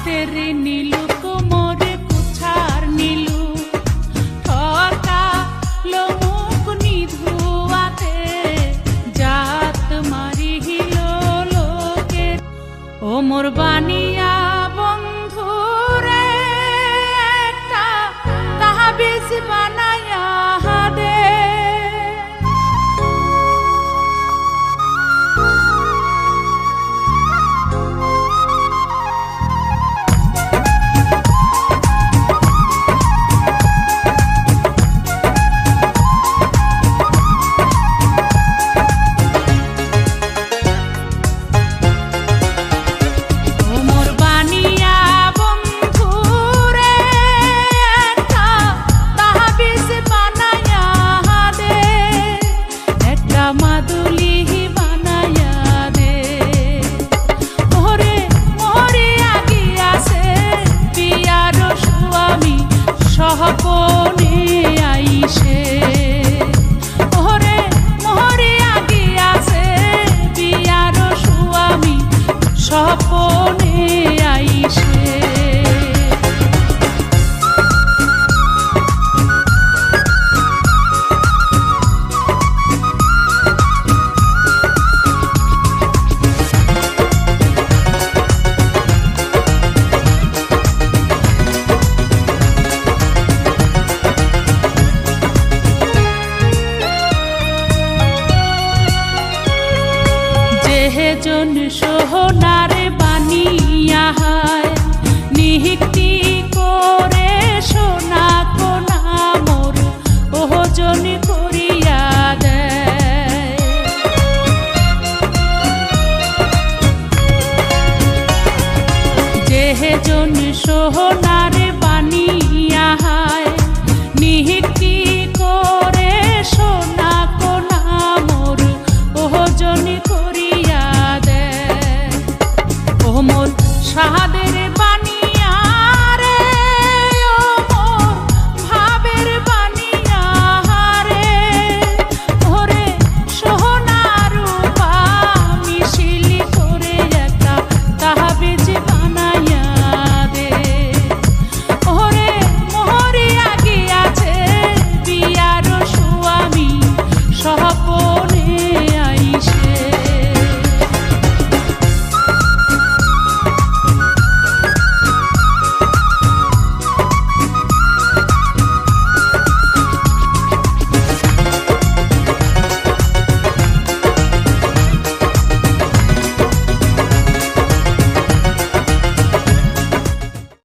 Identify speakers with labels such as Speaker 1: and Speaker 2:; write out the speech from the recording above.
Speaker 1: तेरे नीलू को मोरे कुछार नीलू ठका लो मुख निधुआते जात मारी हिलो लोके ओ मोर बानिया बंधु रे एकटा ताहाबिज बानाया दे সহপনে আইসে ওরে মোহরে আগিয়াছে বিয়ার স্বামী সহপনে আইসে জন সোহনারে বানিয়া হায় নিহিতি করে সোনা কোনা মোর ওজন করিয়া দেয় যেহে জন সোহনা